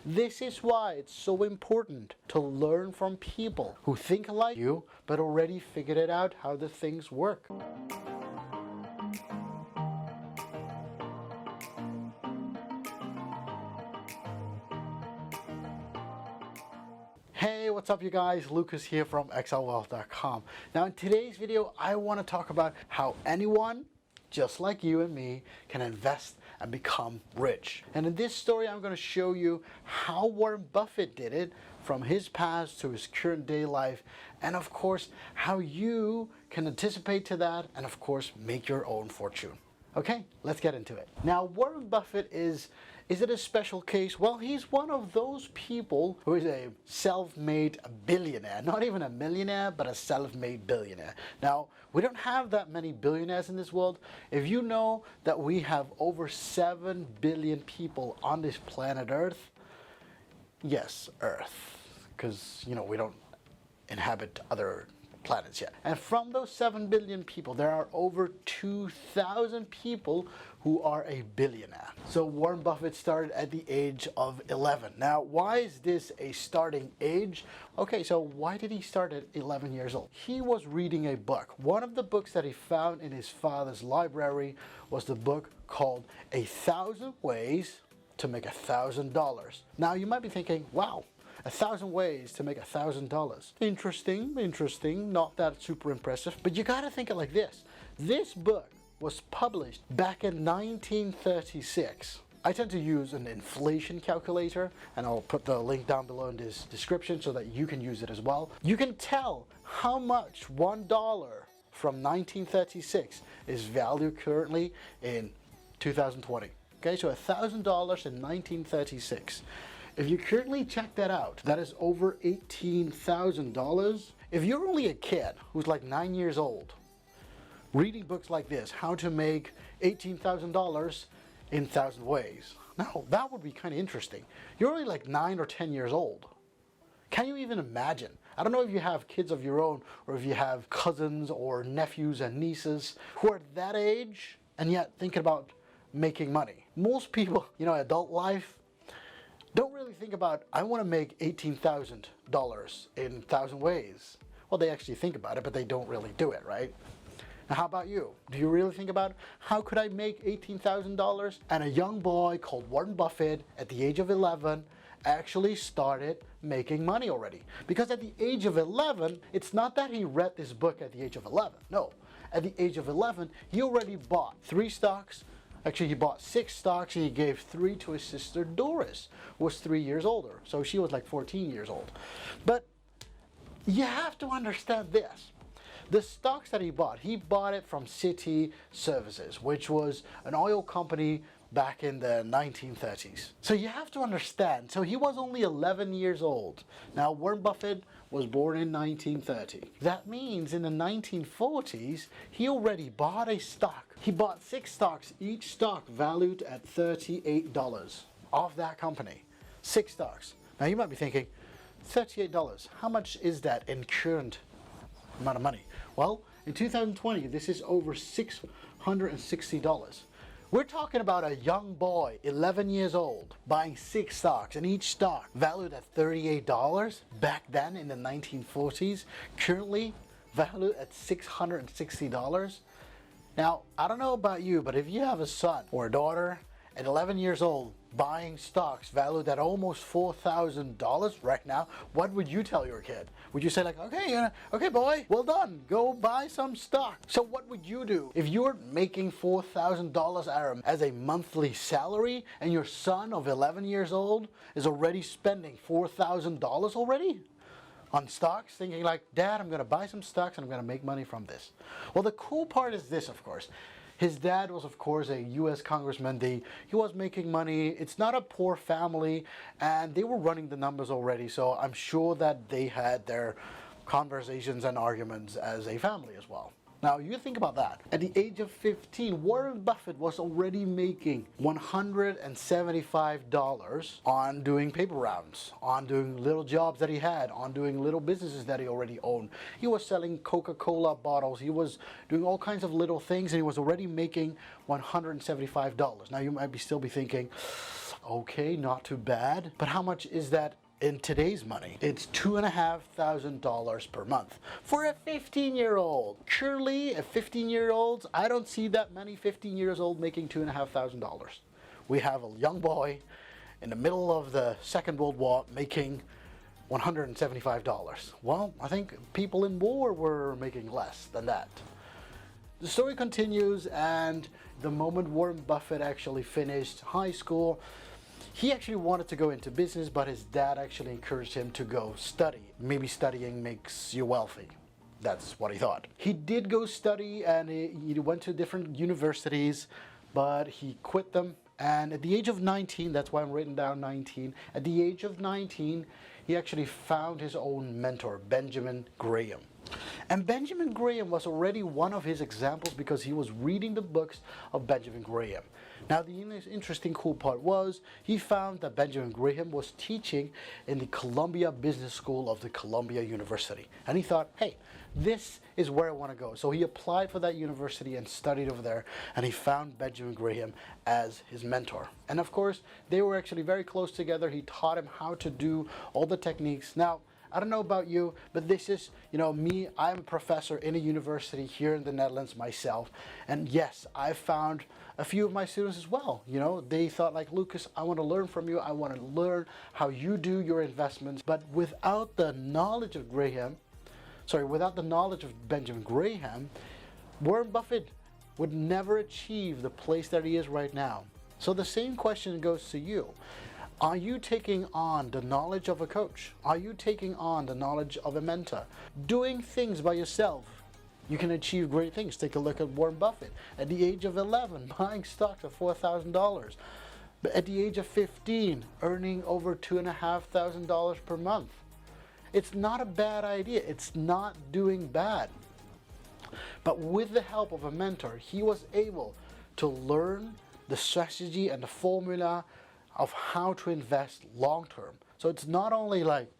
This is why it's so important to learn from people who think like you but already figured it out how the things work. Hey, what's up you guys? Lukas here from excelwealth.com. Now in today's video, I want to talk about how anyone, just like you and me, can invest and become rich. And in this story, I'm going to show you how Warren Buffett did it from his past to his current day life. And of course, how you can anticipate to that and of course, make your own fortune. Okay, let's get into it. Now, Warren Buffett is it a special case? Well, he's one of those people who is a self-made billionaire. Not even a millionaire, but a self-made billionaire. Now, we don't have that many billionaires in this world. If you know that we have over 7 billion people on this planet Earth, yes, Earth, because, you know, we don't inhabit other planets yet. And from those 7 billion people, there are over 2,000 people who are a billionaire. So Warren Buffett started at the age of 11. Now, why is this a starting age? Okay, so why did he start at 11 years old? He was reading a book. One of the books that he found in his father's library was the book called 1,000 Ways to Make $1,000. Now, you might be thinking, wow, 1,000 ways to make $1,000. Interesting, not that super impressive, but you gotta think it like this. This book was published back in 1936. I tend to use an inflation calculator, and I'll put the link down below in this description so that you can use it as well. You can tell how much $1 from 1936 is valued currently in 2020. Okay, so $1,000 in 1936. If you currently check that out, that is over $18,000. If you're only a kid who's like 9 years old, reading books like this, how to make $18,000 in 1,000 ways. Now, that would be kind of interesting. You're only like 9 or 10 years old. Can you even imagine? I don't know if you have kids of your own or if you have cousins or nephews and nieces who are that age and yet thinking about making money. Most people, you know, adult life, don't really think about, I want to make $18,000 in 1,000 ways. Well, they actually think about it, but they don't really do it, right? Now, how about you? Do you really think about, how could I make $18,000? And a young boy called Warren Buffett at the age of 11 actually started making money already. Because at the age of 11, it's not that he read this book at the age of 11. No, at the age of 11, he already bought 3 stocks. Actually, he bought 6 stocks and he gave 3 to his sister Doris, who was 3 years older. So she was like 14 years old. But you have to understand this. The stocks that he bought it from City Services, which was an oil company back in the 1930s. So you have to understand, so he was only 11 years old. Now, Warren Buffett was born in 1930. That means in the 1940s, he already bought a stock. He bought 6 stocks, each stock valued at $38 of that company. 6 stocks. Now you might be thinking, $38, how much is that in current amount of money? Well, in 2020, this is over $660. We're talking about a young boy, 11 years old, buying 6 stocks, and each stock valued at $38 back then in the 1940s, currently valued at $660. Now, I don't know about you, but if you have a son or a daughter at 11 years old buying stocks valued at almost $4,000 right now, what would you tell your kid? Would you say like, okay boy, well done, go buy some stock? So what would you do if you're making $4,000 as a monthly salary and your son of 11 years old is already spending $4,000 already on stocks, thinking like, Dad, I'm gonna buy some stocks and I'm gonna make money from this? Well, the cool part is this, of course. His dad was, of course, a U.S. congressman. He was making money. It's not a poor family, and they were running the numbers already, so I'm sure that they had their conversations and arguments as a family as well. Now, you think about that. At the age of 15, Warren Buffett was already making $175 on doing paper rounds, on doing little jobs that he had, on doing little businesses that he already owned. He was selling Coca-Cola bottles. He was doing all kinds of little things, and he was already making $175. Now, you might still be thinking, Okay, not too bad. But how much is that in today's money? It's $2,500 per month for a 15-year-old. Surely a 15-year-old, I don't see that many 15 years old making $2,500. We have a young boy in the middle of the Second World War making $175. Well, I think people in war were making less than that. The story continues, and the moment Warren Buffett actually finished high school, he actually wanted to go into business, but his dad actually encouraged him to go study. Maybe studying makes you wealthy. That's what he thought. He did go study, and he went to different universities, but he quit them. And at the age of 19, that's why I'm writing down 19, at the age of 19, he actually found his own mentor, Benjamin Graham. And Benjamin Graham was already one of his examples because he was reading the books of Benjamin Graham. Now, the interesting cool part was he found that Benjamin Graham was teaching in the Columbia Business School of the Columbia University. And he thought, hey, this is where I want to go. So he applied for that university and studied over there, and he found Benjamin Graham as his mentor. And of course, they were actually very close together. He taught him how to do all the techniques. Now, I don't know about you, but this is, me. I'm a professor in a university here in the Netherlands myself. And yes, I found a few of my students as well. They thought like, Lucas, I want to learn from you. I want to learn how you do your investments. But without the knowledge of without the knowledge of Benjamin Graham, Warren Buffett would never achieve the place that he is right now. So the same question goes to you. Are you taking on the knowledge of a coach? Are you taking on the knowledge of a mentor? Doing things by yourself, you can achieve great things. Take a look at Warren Buffett. At the age of 11, buying stocks at $4,000. But at the age of 15, earning over $2,500 per month. It's not a bad idea. It's not doing bad. But with the help of a mentor, he was able to learn the strategy and the formula of how to invest long term. So it's not only like,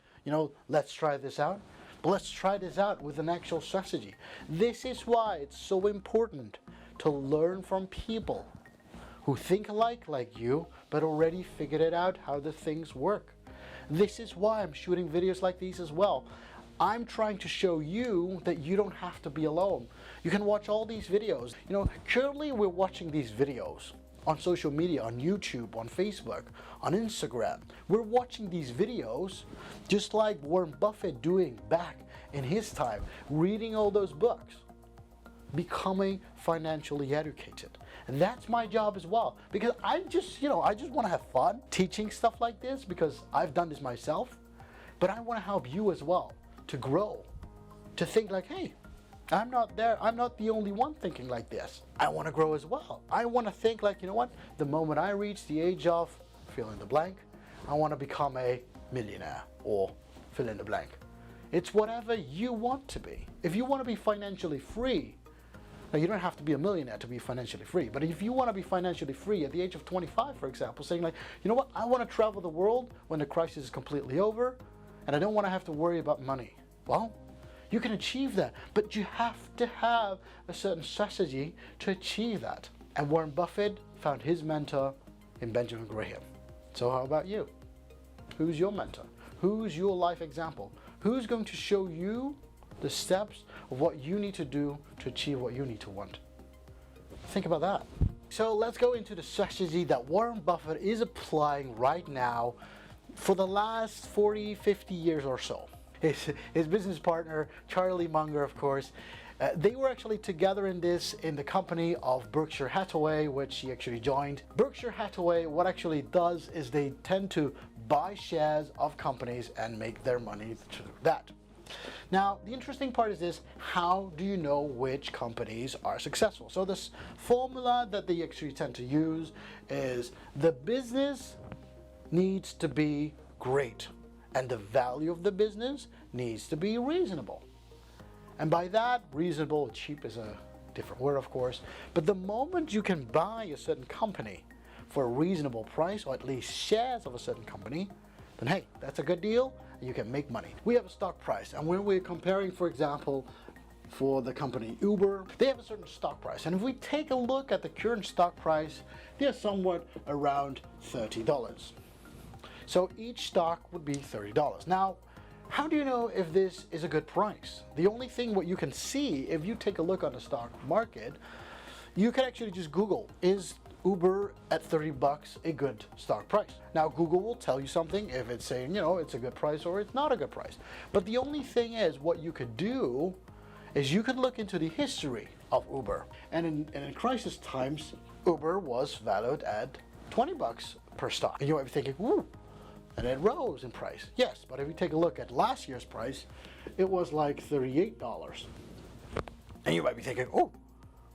let's try this out, but let's try this out with an actual strategy. This is why it's so important to learn from people who think alike like you, but already figured it out how the things work. This is why I'm shooting videos like these as well. I'm trying to show you that you don't have to be alone. You can watch all these videos. Currently we're watching these videos on social media, on YouTube, on Facebook, on Instagram. We're watching these videos just like Warren Buffett doing back in his time, reading all those books, becoming financially educated. And that's my job as well, because I just want to have fun teaching stuff like this because I've done this myself, but I want to help you as well to grow, to think like, hey, I'm not the only one thinking like this. I want to grow as well. I want to think like, the moment I reach the age of fill in the blank, I want to become a millionaire or fill in the blank. It's whatever you want to be. If you want to be financially free, now you don't have to be a millionaire to be financially free, but if you want to be financially free at the age of 25, for example, saying like, I want to travel the world when the crisis is completely over, and I don't want to have to worry about money. Well, you can achieve that, but you have to have a certain strategy to achieve that. And Warren Buffett found his mentor in Benjamin Graham. So how about you? Who's your mentor? Who's your life example? Who's going to show you the steps of what you need to do to achieve what you need to want? Think about that. So let's go into the strategy that Warren Buffett is applying right now for the last 40, 50 years or so. His business partner, Charlie Munger, of course, they were actually together in the company of Berkshire Hathaway, which he actually joined. Berkshire Hathaway, what actually does is they tend to buy shares of companies and make their money through that. Now, the interesting part is this: how do you know which companies are successful? So this formula that they actually tend to use is the business needs to be great, and the value of the business needs to be reasonable. And by that, reasonable, cheap is a different word, of course, but the moment you can buy a certain company for a reasonable price, or at least shares of a certain company, then hey, that's a good deal, and you can make money. We have a stock price, and when we're comparing, for example, for the company Uber, they have a certain stock price. And if we take a look at the current stock price, they're somewhat around $30. So each stock would be $30. Now, how do you know if this is a good price? The only thing what you can see if you take a look on the stock market, you can actually just Google, is Uber at $30 a good stock price? Now Google will tell you something if it's saying, it's a good price or it's not a good price. But the only thing is, what you could do is you could look into the history of Uber. And in crisis times, Uber was valued at $20 per stock. And you might be thinking, ooh, and it rose in price. Yes, but if you take a look at last year's price, it was like $38. And you might be thinking, oh,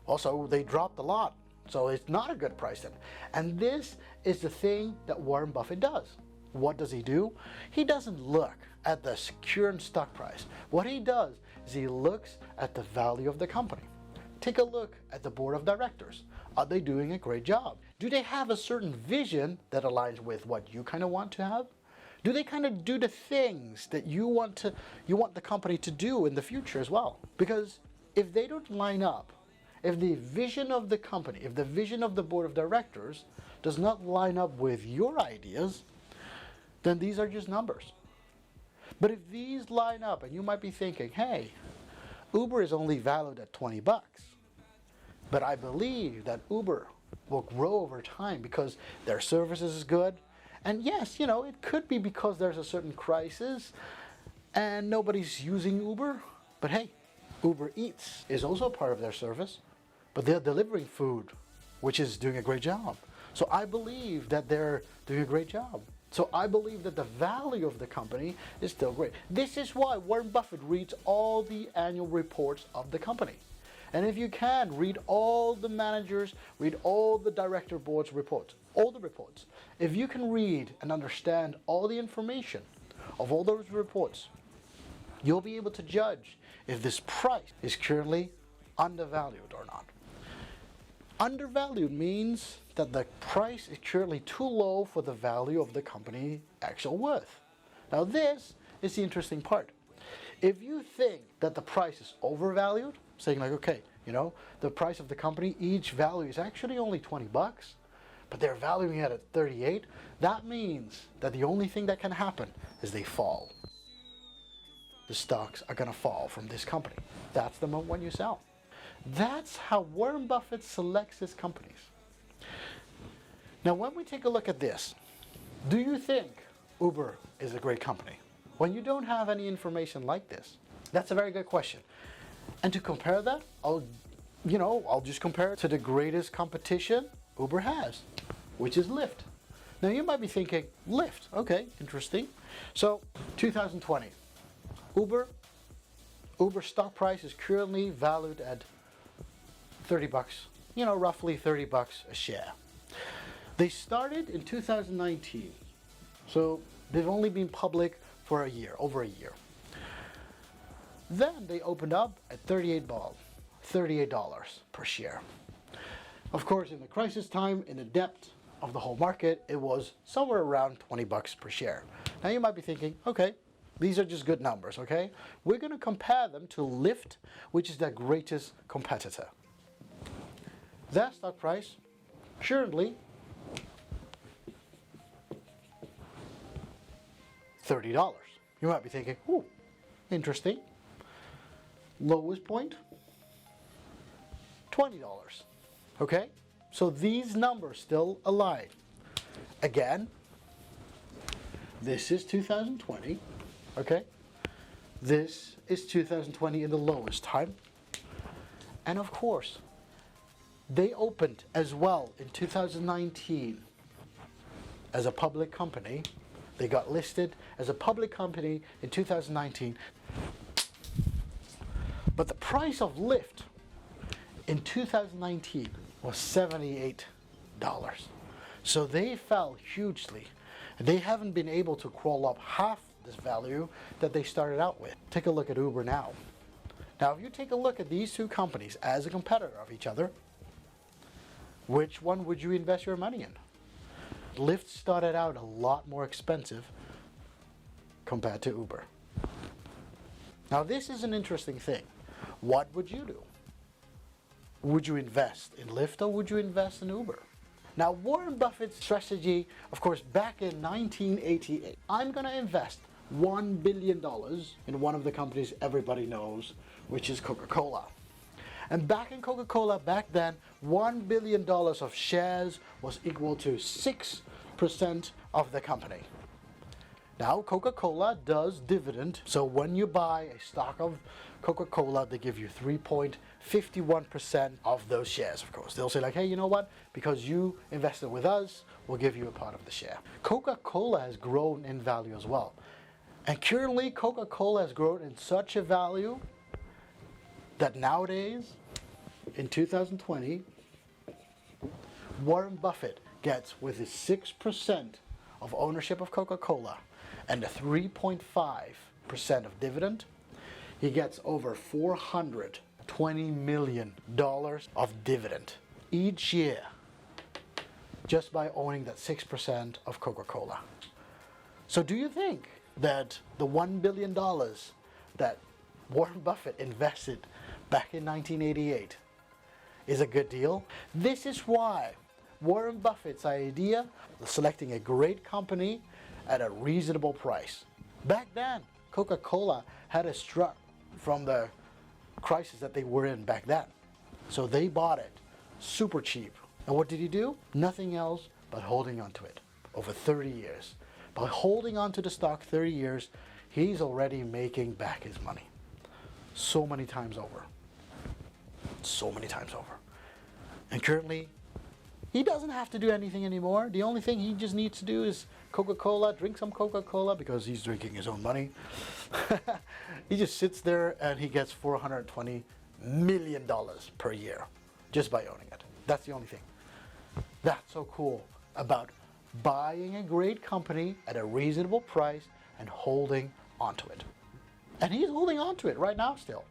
also they dropped a lot, so it's not a good price then. And this is the thing that Warren Buffett does. What does he do? He doesn't look at the current stock price. What he does is he looks at the value of the company. Take a look at the board of directors. Are they doing a great job? Do they have a certain vision that aligns with what you kind of want to have? Do they kind of do the things that you want the company to do in the future as well? Because if they don't line up, if the vision of the company, if the vision of the board of directors does not line up with your ideas, then these are just numbers. But if these line up, and you might be thinking, hey, Uber is only valued at $20, but I believe that Uber will grow over time because their services is good. And yes, it could be because there's a certain crisis and nobody's using Uber. But hey, Uber Eats is also part of their service, but they're delivering food, which is doing a great job. So I believe that they're doing a great job. So I believe that the value of the company is still great. This is why Warren Buffett reads all the annual reports of the company. And if you can, read all the managers, read all the director board's reports, all the reports. If you can read and understand all the information of all those reports, you'll be able to judge if this price is currently undervalued or not. Undervalued means that the price is currently too low for the value of the company's actual worth. Now this is the interesting part. If you think that the price is overvalued, saying like, okay, the price of the company, each value is actually only $20, but they're valuing it at 38, that means that the only thing that can happen is they fall. The stocks are going to fall from this company. That's the moment when you sell. That's how Warren Buffett selects his companies. Now, when we take a look at this, do you think Uber is a great company? When you don't have any information like this, that's a very good question. And to compare that, I'll just compare it to the greatest competition Uber has, which is Lyft. Now you might be thinking, Lyft, okay, interesting. So 2020, Uber stock price is currently valued at $30, roughly $30 a share. They started in 2019, so they've only been public for a year, over a year. Then they opened up at $38 per share. Of course, in the crisis time, in the depth of the whole market, it was somewhere around $20 per share. Now you might be thinking, okay, these are just good numbers, okay? We're going to compare them to Lyft, which is their greatest competitor. Their stock price currently $30. You might be thinking, ooh, interesting. Lowest point, $20. Okay? So these numbers still align. Again, this is 2020. Okay? This is 2020 in the lowest time. And of course, they opened as well in 2019 as a public company. They got listed as a public company in 2019. But the price of Lyft in 2019 was $78. So they fell hugely. They haven't been able to crawl up half this value that they started out with. Take a look at Uber now. Now, if you take a look at these two companies as a competitor of each other, which one would you invest your money in? Lyft started out a lot more expensive compared to Uber. Now, this is an interesting thing. what would you do? Would you invest in Lyft or would you invest in Uber? Now, Warren Buffett's strategy, of course, back in 1988, I'm going to invest $1 billion in one of the companies everybody knows, which is Coca-Cola. And back in Coca-Cola, back then, $1 billion of shares was equal to 6% of the company. Now, Coca-Cola does dividend, so when you buy a stock of Coca-Cola, they give you 3.51% of those shares, of course. They'll say like, hey, you know what? Because you invested with us, we'll give you a part of the share. Coca-Cola has grown in value as well. And currently, Coca-Cola has grown in such a value that nowadays, in 2020, Warren Buffett gets, with his 6% of ownership of Coca-Cola and the 3.5% of dividend, he gets over $420 million of dividend each year just by owning that 6% of Coca-Cola. So do you think that the $1 billion that Warren Buffett invested back in 1988 is a good deal? This is why Warren Buffett's idea of selecting a great company at a reasonable price. Back then, Coca-Cola had a struck from the crisis that they were in back then. So they bought it super cheap. And what did he do? Nothing else but holding on to it over 30 years. By holding on to the stock 30 years, he's already making back his money. So many times over. So many times over. And currently, he doesn't have to do anything anymore. The only thing he just needs to do is Coca-Cola, drink some Coca-Cola because he's drinking his own money. He just sits there and he gets $420 million per year just by owning it. That's the only thing. That's so cool about buying a great company at a reasonable price and holding onto it. And he's holding onto it right now still,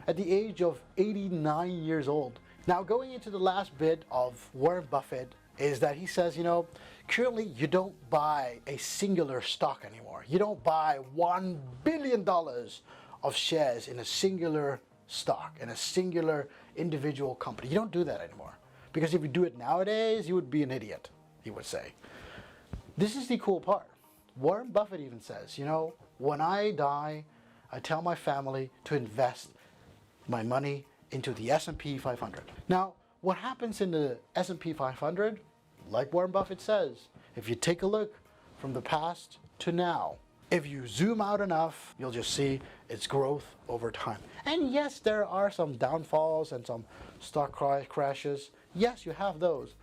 at the age of 89 years old. Now, going into the last bit of Warren Buffett is that he says, you know, currently you don't buy a singular stock anymore. You don't buy $1 billion of shares in a singular stock, in a singular individual company. You don't do that anymore. Because if you do it nowadays, you would be an idiot, he would say. This is the cool part. Warren Buffett even says, you know, when I die, I tell my family to invest my money into the S&P 500. Now, what happens in the S&P 500, like Warren Buffett says, if you take a look from the past to now, if you zoom out enough, you'll just see its growth over time. And yes, there are some downfalls and some stock crashes. Yes, you have those.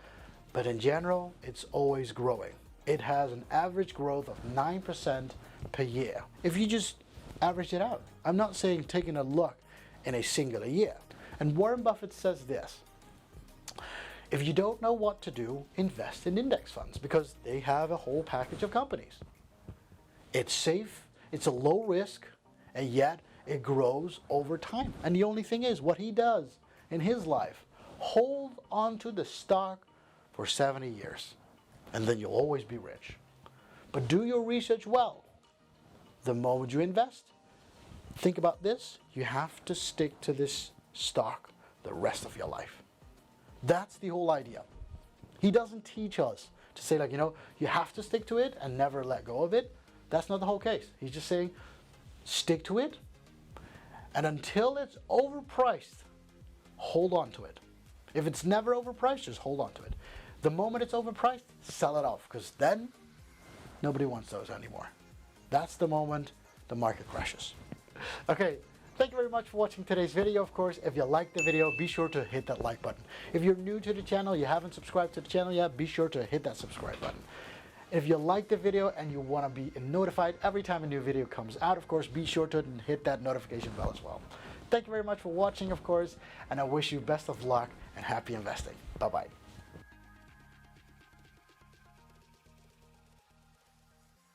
But in general, it's always growing. It has an average growth of 9% per year. If you just average it out. I'm not saying taking a look in a singular year. And Warren Buffett says this: if you don't know what to do, invest in index funds because they have a whole package of companies. It's safe, it's a low risk, and yet it grows over time. And the only thing is, what he does in his life, hold on to the stock for 70 years, and then you'll always be rich. But do your research well. The moment you invest, think about this, you have to stick to this stock the rest of your life. That's the whole idea. He doesn't teach us to say like, you know, you have to stick to it and never let go of it. That's not the whole case. He's just saying, stick to it, and until it's overpriced, hold on to it. If it's never overpriced, just hold on to it. The moment it's overpriced, sell it off, because then nobody wants those anymore. That's the moment the market crashes. Okay, thank you very much for watching today's video. Of course, if you liked the video, be sure to hit that like button. If you're new to the channel, you haven't subscribed to the channel yet, be sure to hit that subscribe button. If you like the video and you want to be notified every time a new video comes out, of course, be sure to hit that notification bell as well. Thank you very much for watching, of course, and I wish you best of luck and happy investing. Bye-bye.